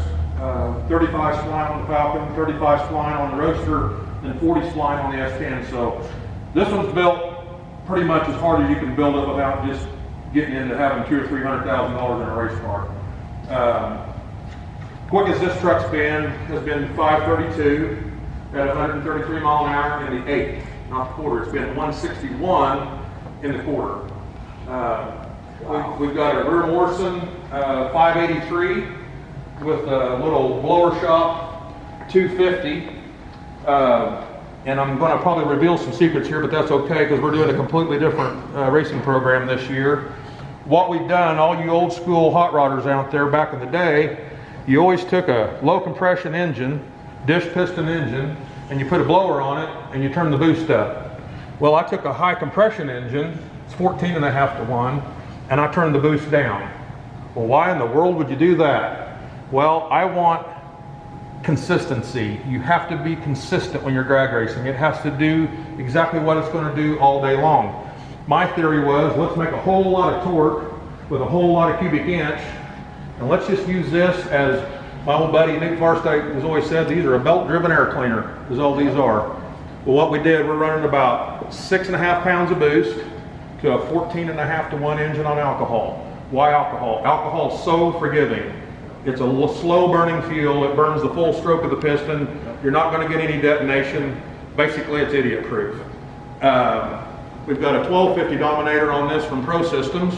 B: 35 spline on the Falcon, 35 spline on the Roadster, and 40 spline on the S10. So this one's built pretty much as hard as you can build it without just getting into having $200,000 or $300,000 in a race car. Quickest this truck's been has been 532 at 133 mile an hour in the eighth, not the quarter. It's been 161 in the quarter. We've got a rear Morrison 583 with a little blower shop 250. And I'm going to probably reveal some secrets here, but that's okay because we're doing a completely different racing program this year. What we've done, all you old school hot rodders out there back in the day, you always took a low compression engine, dish piston engine, and you put a blower on it and you turn the boost up. Well, I took a high compression engine, it's 14.5 to 1, and I turned the boost down. Well, why in the world would you do that? Well, I want consistency. You have to be consistent when you're drag racing. It has to do exactly what it's going to do all day long. My theory was, let's make a whole lot of torque with a whole lot of cubic inch, and let's just use this as my old buddy Nick Farstate has always said, these are a belt-driven air cleaner, is all these are. Well, what we did, we're running about 6.5 pounds of boost to a 14.5 to 1 engine on alcohol. Why alcohol? Alcohol is so forgiving. It's a slow burning fuel. It burns the full stroke of the piston. You're not going to get any detonation. Basically, it's idiot proof. We've got a 1250 Dominator on this from Pro Systems.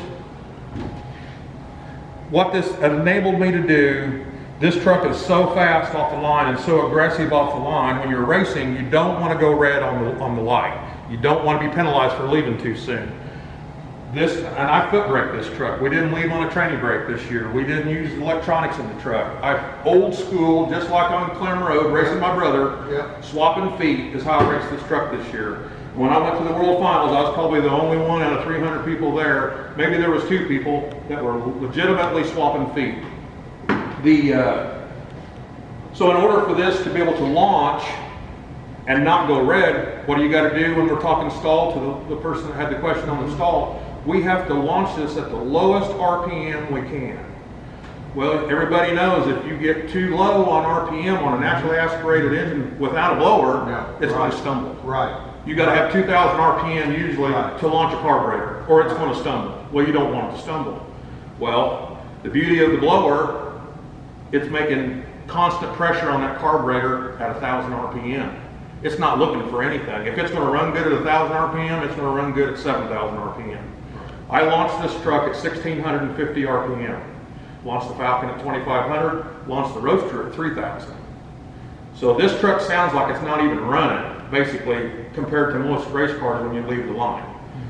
B: What this enabled me to do, this truck is so fast off the line and so aggressive off the line. When you're racing, you don't want to go red on the light. You don't want to be penalized for leaving too soon. And I foot braked this truck. We didn't leave on a tranny brake this year. We didn't use electronics in the truck. Old school, just like on Clem Road, racing my brother, swapping feet is how I raced this truck this year. When I went to the World Finals, I was probably the only one out of 300 people there. Maybe there was 2 people that were legitimately swapping feet. So in order for this to be able to launch and not go red, what do you got to do when we're talking stall to the person that had the question on the stall? We have to launch this at the lowest RPM we can. Well, everybody knows if you get too low on RPM on a naturally aspirated engine without a blower, it's going to stumble.
A: Right.
B: You got to have 2,000 RPM usually to launch a carburetor, or it's going to stumble. Well, you don't want it to stumble. Well, the beauty of the blower, it's making constant pressure on that carburetor at 1,000 RPM. It's not looking for anything. If it's going to run good at 1,000 RPM, it's going to run good at 7,000 RPM. I launched this truck at 1,650 RPM. Launched the Falcon at 2,500, launched the Roadster at 3,000. So this truck sounds like it's not even running, basically, compared to most race cars when you leave the line.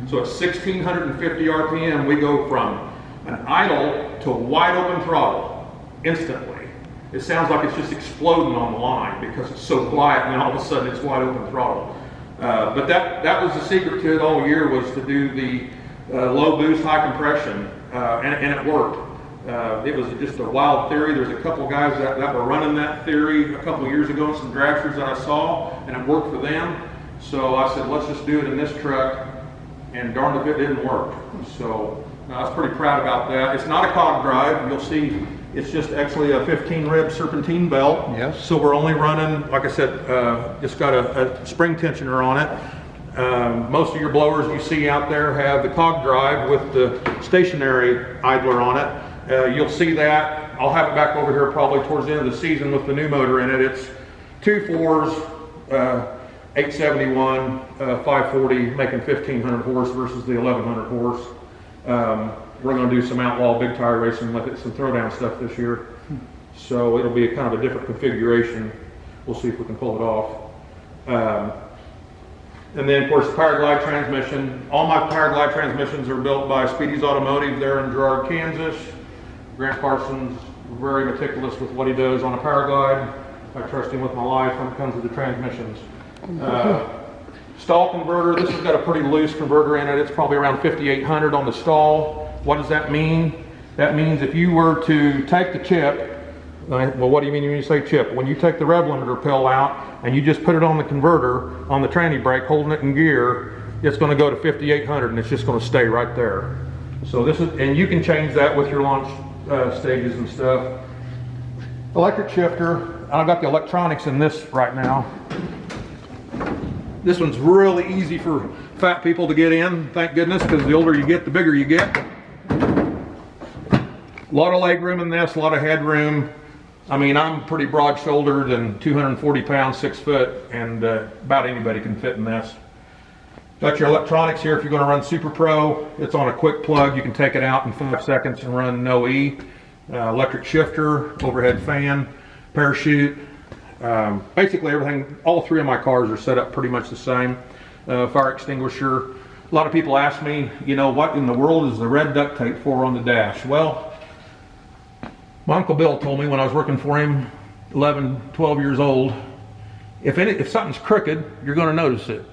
B: So at 1,650 RPM, we go from an idle to wide open throttle instantly. It sounds like it's just exploding on the line because it's so quiet, and then all of a sudden it's wide open throttle. But that was the secret to it all year, was to do the low boost, high compression, and it worked. It was just a wild theory. There's a couple guys that were running that theory a couple years ago, some dragsters that I saw, and it worked for them. So I said, let's just do it in this truck, and darned if it didn't work. So I was pretty proud about that. It's not a cog drive. You'll see it's just actually a 15 rib serpentine belt.
A: Yes.
B: So we're only running, like I said, it's got a spring tensioner on it. Most of your blowers you see out there have the cog drive with the stationary idler on it. You'll see that. I'll have it back over here probably towards the end of the season with the new motor in it. It's 2.4s, 871, 540, making 1,500 horse versus the 1,100 horse. We're going to do some outlaw big tire racing with it, some throwdown stuff this year. So it'll be a kind of a different configuration. We'll see if we can pull it off. And then of course the Powerglide transmission. All my Powerglide transmissions are built by Speedy's Automotive there in Girard, Kansas. Grant Parsons, very meticulous with what he does on a Powerglide. I trust him with my life when it comes to the transmissions. Stall converter, this has got a pretty loose converter in it. It's probably around 5,800 on the stall. What does that mean? That means if you were to take the chip, well, what do you mean when you say chip? When you take the rev limiter pill out and you just put it on the converter, on the tranny brake, holding it in gear, it's going to go to 5,800 and it's just going to stay right there. So this is, and you can change that with your launch stages and stuff. Electric shifter, I've got the electronics in this right now. This one's really easy for fat people to get in, thank goodness, because the older you get, the bigger you get. A lot of leg room in this, a lot of head room. I mean, I'm pretty broad-shouldered and 240 pounds, 6 foot, and about anybody can fit in this. Got your electronics here if you're going to run Super Pro. It's on a quick plug. You can take it out in 5 seconds and run no E. Electric shifter, overhead fan, parachute. Basically everything, all 3 of my cars are set up pretty much the same. Fire extinguisher. A lot of people ask me, you know, what in the world is the red duct tape for on the dash? Well, my Uncle Bill told me when I was working for him, 11, 12 years old, if something's crooked, you're going to notice it.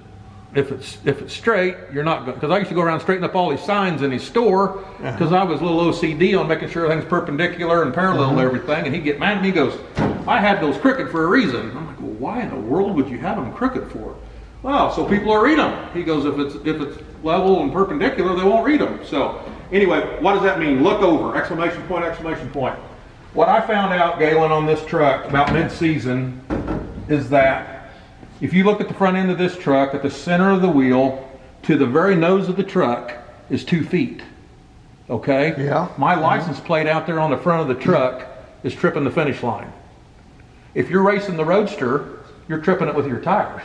B: If it's straight, you're not going. Because I used to go around straightening up all these signs in his store because I was a little OCD on making sure everything's perpendicular and parallel to everything. And he'd get mad at me. He goes, "I had those crooked for a reason." I'm like, "Well, why in the world would you have them crooked for?" "Well, so people will read them." He goes, "If it's level and perpendicular, they won't read them." So anyway, what does that mean? Look over! Exclamation point! Exclamation point! What I found out, Galen, on this truck about mid-season is that if you look at the front end of this truck, at the center of the wheel to the very nose of the truck is 2 feet. Okay?
A: Yeah.
B: My license plate out there on the front of the truck is tripping the finish line. If you're racing the Roadster, you're tripping it with your tires.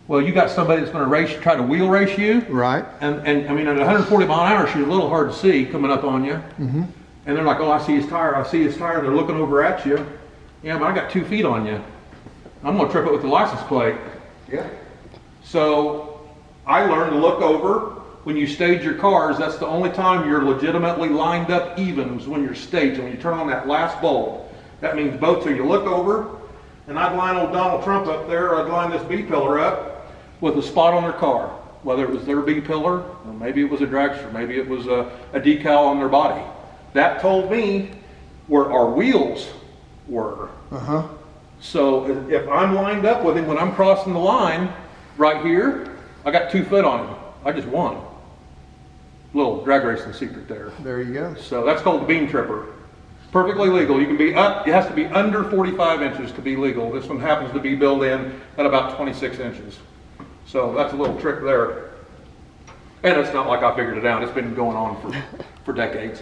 B: Well, you got somebody that's going to try to wheel race you.
A: Right.
B: And I mean, at 140 mile an hour, she's a little hard to see coming up on you. Mm-hmm. And they're like, "Oh, I see his tire, I see his tire." They're looking over at you. "Yeah, but I got 2 feet on you. I'm going to trip it with the license plate."
A: Yeah.
B: So I learned to look over. When you stage your cars, that's the only time you're legitimately lined up even, is when you're staged. When you turn on that last bulb. That means both. So you look over, and I'd line old Donald Trump up there, or I'd line this B-pillar up with a spot on their car. Whether it was their B-pillar, or maybe it was a dragster, maybe it was a decal on their body. That told me where our wheels were.
A: Uh-huh.
B: So if I'm lined up with him when I'm crossing the line right here, I got 2 foot on him. I just won. Little drag racing secret there.
A: There you go.
B: So that's called the beam tripper. Perfectly legal. You can be up, it has to be under 45 inches to be legal. This one happens to be built in at about 26 inches. So that's a little trick there. And it's not like I figured it out. It's been going on for decades.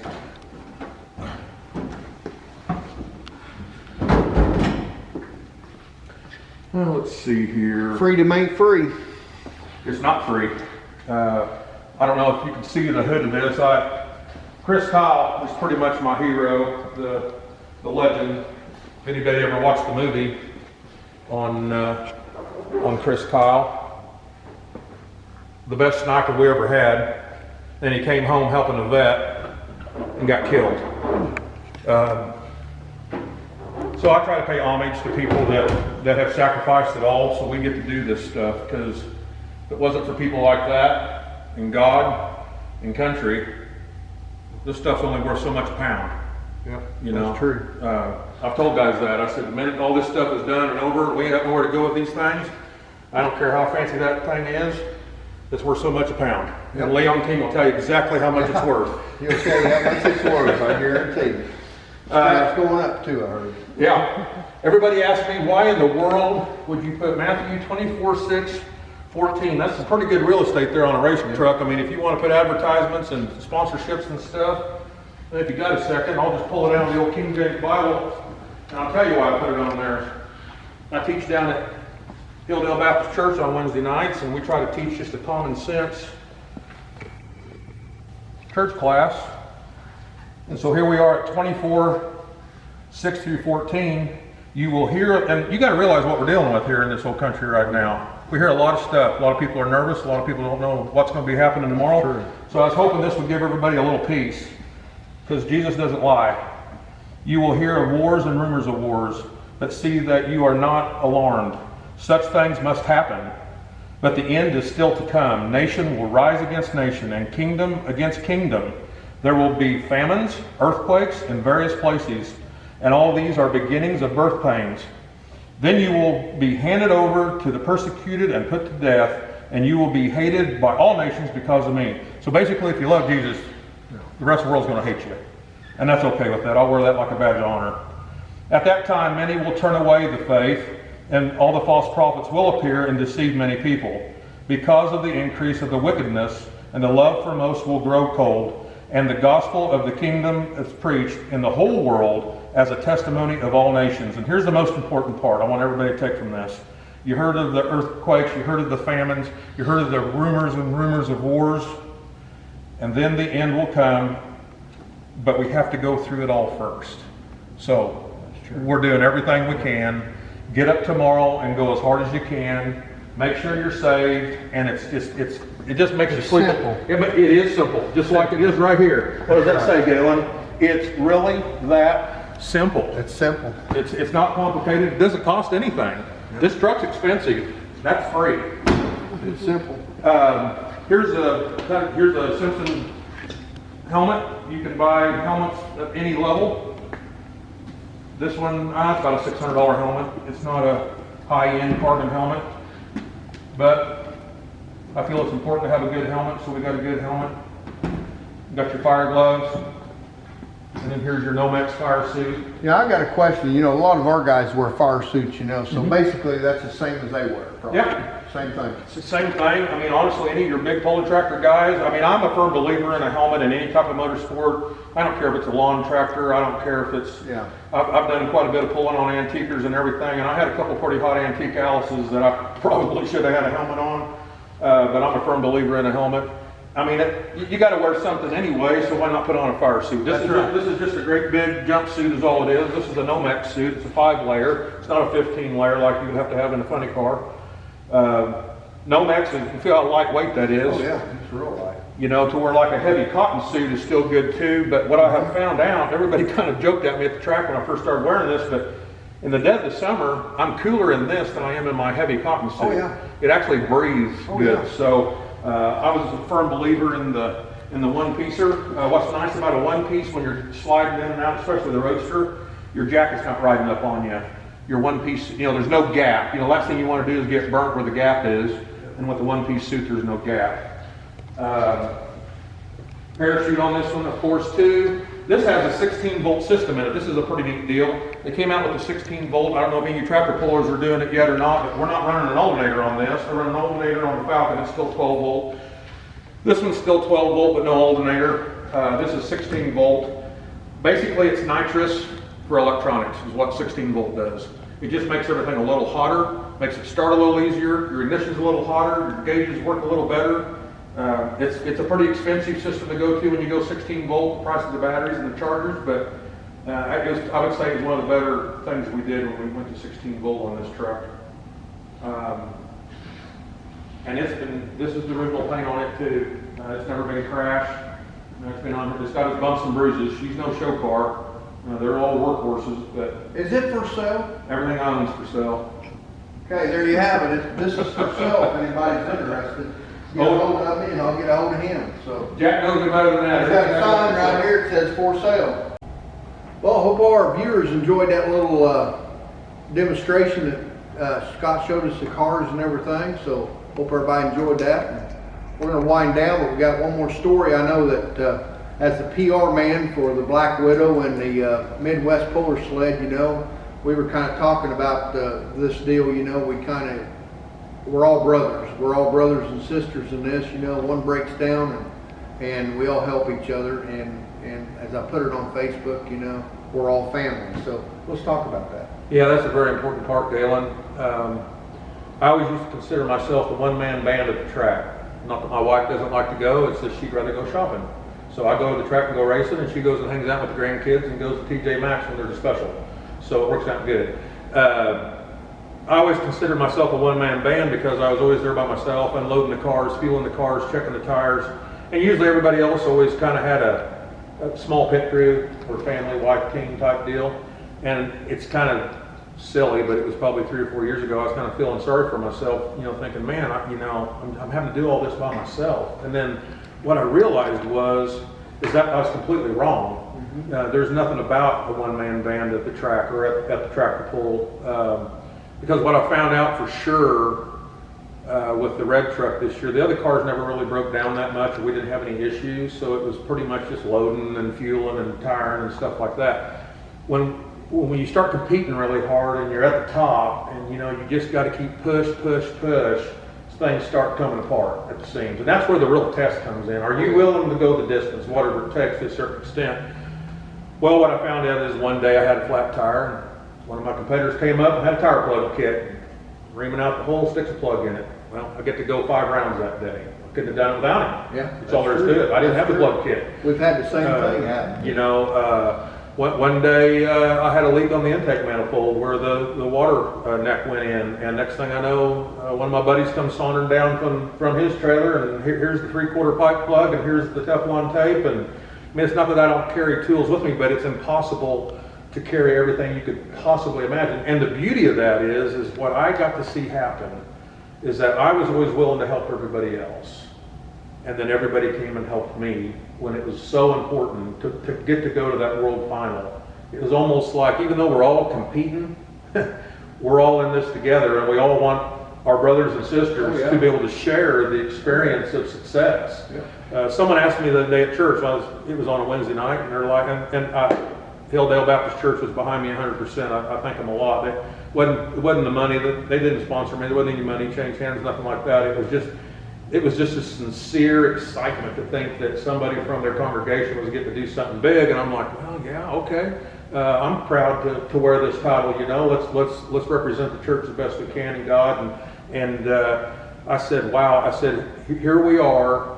B: Well, let's see here.
A: Freedom ain't free.
B: It's not free. I don't know if you can see the hood of this. Chris Kyle is pretty much my hero, the legend. If anybody ever watched the movie on Chris Kyle, the best sniper we ever had. Then he came home helping a vet and got killed. So I try to pay homage to people that have sacrificed it all so we get to do this stuff, because if it wasn't for people like that and God and country, this stuff's only worth so much a pound.
A: Yeah,
B: you know,
A: that's true.
B: I've told guys that. I said, the minute all this stuff is done and over, we have nowhere to go with these things, I don't care how fancy that thing is, it's worth so much a pound. And Leon King will tell you exactly how much it's worth.
A: He'll tell you how much it's worth, I guarantee you. It's going up too, I heard.
B: Yeah. Everybody asks me, why in the world would you put Matthew 24:6-14? That's some pretty good real estate there on a racing truck. I mean, if you want to put advertisements and sponsorships and stuff, and if you got a second, I'll just pull it out of the old King James Bible, and I'll tell you why I put it on there. I teach down at Hilldale Baptist Church on Wednesday nights, and we try to teach just a common sense church class. And so here we are at 24:6-14. You will hear, and you got to realize what we're dealing with here in this whole country right now. We hear a lot of stuff. A lot of people are nervous. A lot of people don't know what's going to be happening tomorrow.
A: Sure.
B: So I was hoping this would give everybody a little peace, because Jesus doesn't lie. You will hear of wars and rumors of wars, but see that you are not alarmed. Such things must happen, but the end is still to come. Nation will rise against nation, and kingdom against kingdom. There will be famines, earthquakes in various places, and all these are beginnings of birth pains. Then you will be handed over to the persecuted and put to death, and you will be hated by all nations because of me. So basically, if you love Jesus, the rest of the world's going to hate you. And that's okay with that. I'll wear that like a badge of honor. At that time, many will turn away the faith, and all the false prophets will appear and deceive many people. Because of the increase of the wickedness, and the love for most will grow cold, and the gospel of the kingdom is preached in the whole world as a testimony of all nations. And here's the most important part I want everybody to take from this. You heard of the earthquakes, you heard of the famines, you heard of the rumors and rumors of wars, and then the end will come, but we have to go through it all first. So we're doing everything we can. Get up tomorrow and go as hard as you can. Make sure you're saved, and it just makes you sleep.
A: Simple.
B: It is simple, just like it is right here. What does that say, Galen? It's really that simple.
A: It's simple.
B: It's not complicated. It doesn't cost anything. This truck's expensive. That's free.
A: It's simple.
B: Here's a Simpson helmet. You can buy helmets at any level. This one, it's about a $600 helmet. It's not a high-end carbon helmet, but I feel it's important to have a good helmet, so we got a good helmet. You got your fire gloves, and then here's your Nomex fire suit.
A: Yeah, I got a question. You know, a lot of our guys wear fire suits, you know, so basically that's the same as they wear, probably.
B: Yeah.
A: Same thing.
B: It's the same thing. I mean, honestly, any of your big pulling tractor guys, I mean, I'm a firm believer in a helmet in any type of motorsport. I don't care if it's a lawn tractor. I don't care if it's, I've done quite a bit of pulling on antiquers and everything, and I had a couple pretty hot antique Alice's that I probably should have had a helmet on, but I'm a firm believer in a helmet. I mean, you got to wear something anyway, so why not put on a fire suit? This is just a great big jumpsuit is all it is. This is a Nomex suit. It's a 5-layer. It's not a 15-layer like you would have to have in a funny car. Nomex, you feel how lightweight that is.
A: Oh yeah, it's real light.
B: You know, to where like a heavy cotton suit is still good too, but what I have found out, everybody kind of joked at me at the track when I first started wearing this, but in the dead of the summer, I'm cooler in this than I am in my heavy cotton suit.
A: Oh yeah.
B: It actually breathes good.
A: Yeah.
B: So I was a firm believer in the one-piecer. What's nice about a one-piece when you're sliding in and out, especially the Roadster, your jacket's not riding up on you. Your one-piece, you know, there's no gap. You know, last thing you want to do is get burnt where the gap is, and with the one-piece suit, there's no gap. Parachute on this one, of course, too. This has a 16-volt system in it. This is a pretty neat deal. They came out with a 16-volt. I don't know if any of you tractor pullers are doing it yet or not, but we're not running an alternator on this. We're running an alternator on the Falcon. It's still 12-volt. This one's still 12-volt, but no alternator. This is 16-volt. Basically, it's nitrous for electronics, is what 16-volt does. It just makes everything a little hotter, makes it start a little easier, your ignition's a little hotter, your gauges work a little better. It's a pretty expensive system to go to when you go 16-volt, the price of the batteries and the chargers, but I would say it's one of the better things we did when we went to 16-volt on this truck. And this is the original paint on it too. It's never been crashed. It's got its bumps and bruises. She's no show car. They're all workhorses, but
A: Is it for sale?
B: everything I own is for sale.
A: Okay, there you have it. This is for sale if anybody's interested. Get a hold of me and I'll get a hold of him. So
B: Jack knows me better than that.
A: I've got a sign right here that says for sale. Well, I hope our viewers enjoyed that little demonstration that Scott showed us the cars and everything, so hope everybody enjoyed that. And we're gonna wind down, but we got one more story. I know that as the PR man for the Black Widow and the Midwest Polar Sled, we were kind of talking about this deal. We're all brothers. We're all brothers and sisters in this. One breaks down and we all help each other. And as I put it on Facebook, we're all family. So let's talk about that.
B: Yeah, that's a very important part, Galen. I always used to consider myself the one-man band at the track. Not that my wife doesn't like to go, it's that she'd rather go shopping. So I go to the track and go racing, and she goes and hangs out with the grandkids and goes to TJ Maxx when there's a special. So it works out good. I always considered myself a one-man band because I was always there by myself, unloading the cars, fueling the cars, checking the tires. And usually everybody else always kind of had a small pit crew or family, wife, team type deal. And it's kind of silly, but it was probably 3 or 4 years ago. I was kind of feeling sorry for myself, thinking, man, I'm having to do all this by myself. And then what I realized is that I was completely wrong. There's nothing about a one-man band at the track or at the tractor pull. Because what I found out for sure with the red truck this year, the other cars never really broke down that much. We didn't have any issues, so it was pretty much just loading and fueling and tiring and stuff like that. When you start competing really hard and you're at the top and you just got to keep push, things start coming apart at the seams. And that's where the real test comes in. Are you willing to go the distance, whatever it takes to a certain extent? Well, what I found out is one day I had a flat tire and one of my competitors came up and had a tire plug kit, reaming out the hole, sticks a plug in it. Well, I get to go 5 rounds that day. I couldn't have done it without him.
A: Yeah,
B: that's all there is to it. I didn't have the plug kit.
A: We've had the same thing happen.
B: One day I had a leak on the intake manifold where the water neck went in, and next thing I know, one of my buddies comes sauntering down from his trailer, and here's the 3/4 pipe plug, and here's the Teflon tape. And I mean, it's not that I don't carry tools with me, but it's impossible to carry everything you could possibly imagine. And the beauty of that is what I got to see happen is that I was always willing to help everybody else. And then everybody came and helped me when it was so important to get to go to that world final. It was almost like, even though we're all competing, we're all in this together, and we all want our brothers and sisters to be able to share the experience of success. Someone asked me the other day at church, it was on a Wednesday night, and they're like, Hilldale Baptist Church was behind me 100%. I thank them a lot. It wasn't the money, they didn't sponsor me, there wasn't any money, change hands, nothing like that. It was just a sincere excitement to think that somebody from their congregation was getting to do something big, and I'm like, well, yeah, okay. I'm proud to wear this title. Let's represent the church the best we can in God. And I said, wow. I said, here we are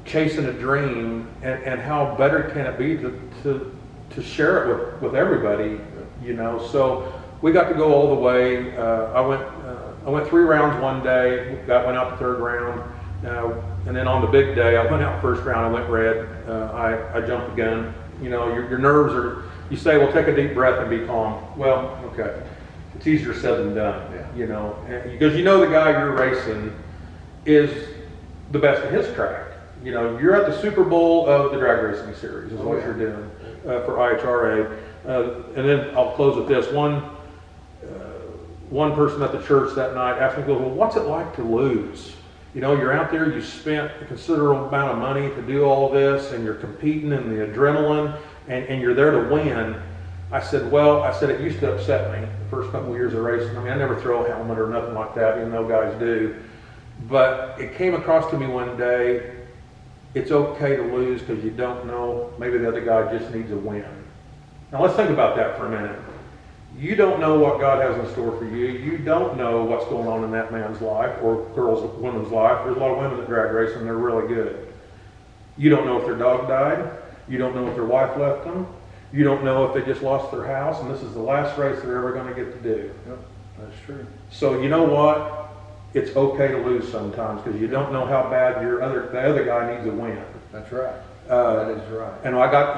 B: chasing a dream, and how better can it be to share it with everybody? So we got to go all the way. I went 3 rounds one day, went out the 3rd round, and then on the big day, I went out first round, I went red, I jumped the gun. Your nerves are, you say, well, take a deep breath and be calm. Well, okay, it's easier said than done, because the guy you're racing is the best at his track. You're at the Super Bowl of the drag racing series is what you're doing for IHRA. And then I'll close with this. One person at the church that night asked me, well, what's it like to lose? You're out there, you spent a considerable amount of money to do all this, and you're competing in the adrenaline, and you're there to win. I said, it used to upset me the first couple of years of racing. I mean, I never throw a helmet or nothing like that, even though guys do. But it came across to me one day, it's okay to lose because you don't know, maybe the other guy just needs a win. Now let's think about that for a minute. You don't know what God has in store for you. You don't know what's going on in that man's life or woman's life. There's a lot of women that drag race and they're really good. You don't know if their dog died. You don't know if their wife left them. You don't know if they just lost their house and this is the last race they're ever going to get to do.
A: Yep, that's true.
B: So you know what? It's okay to lose sometimes because you don't know how bad the other guy needs a win.
A: That's right. That is right.
B: And I got,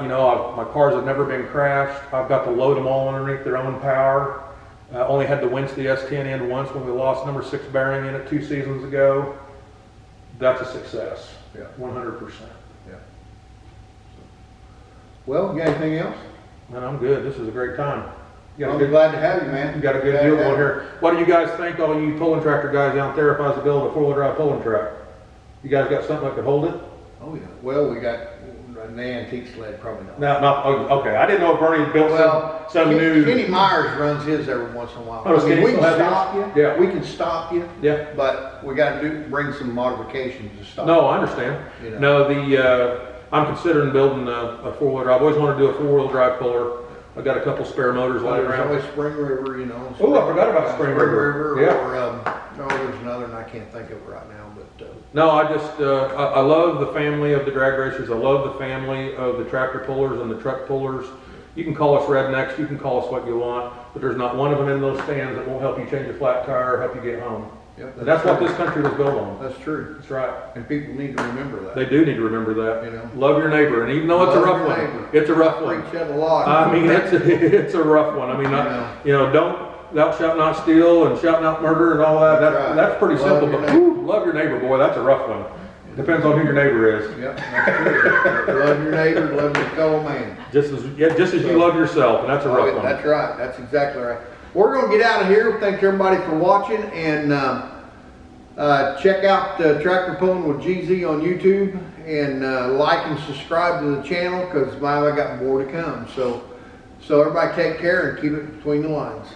B: my cars have never been crashed. I've got to load them all underneath their own power. Only had to winch the S10 in once when we lost number 6 bearing in it 2 seasons ago. That's a success.
A: Yeah.
B: 100%.
A: Yeah. Well, you got anything else?
B: Man, I'm good. This is a great time. You got a
A: I'm
B: good,
A: glad to have you, man.
B: you got a good
A: Glad
B: deal
A: to have
B: going here. What do you guys think, all you pulling tractor guys out there, if I was to build a 4-wheel drive pulling truck? You guys got something that could hold it?
A: Oh, yeah. Well, we got an antique sled, probably not.
B: No, oh, okay, I didn't know if Bernie built
A: Well,
B: some new.
A: Kenny Myers runs his every once in a while.
B: Oh, does Kenny
A: we can
B: still have his?
A: stop you.
B: Yeah.
A: We can stop you.
B: Yeah.
A: But we gotta bring some modifications to stop.
B: No, I understand.
A: You
B: No,
A: know.
B: I'm considering building a 4-wheel drive. I've always wanted to do a 4-wheel drive puller. I got a couple spare motors
A: Well,
B: lying
A: there's
B: around.
A: always Spring River, you know.
B: Oh, I forgot about Spring River. Yeah.
A: Or, no, there's another, and I can't think of it right now, but,
B: No, I just, I love the family of the drag racers. I love the family of the tractor pullers and the truck pullers. You can call us rednecks, you can call us what you want, but there's not one of them in those stands that won't help you change a flat tire or help you get home.
A: yep.
B: And that's what
A: true.
B: this country was built on.
A: That's true.
B: That's right.
A: And people need to remember that.
B: They do need to remember that.
A: You know.
B: Love your neighbor, and even though it's a
A: Love
B: rough
A: your
B: one,
A: neighbor.
B: it's a rough one.
A: Preach that a lot.
B: I mean, it's a rough one. I mean, thou shalt not steal and shalt not murder and all that.
A: That's right.
B: That's pretty
A: Love
B: simple,
A: your
B: but
A: neighbor.
B: whew, love your neighbor, boy, that's a rough one. Depends on who your neighbor is.
A: Yep, that's true. Love your neighbor, love your fellow man.
B: Just as you love yourself, and that's a rough one.
A: That's right. That's exactly right. We're going to get out of here. Thank everybody for watching, and check out Tractor Pulling with GZ on YouTube, and like and subscribe to the channel, because I got more to come. So everybody take care and keep it between the lines.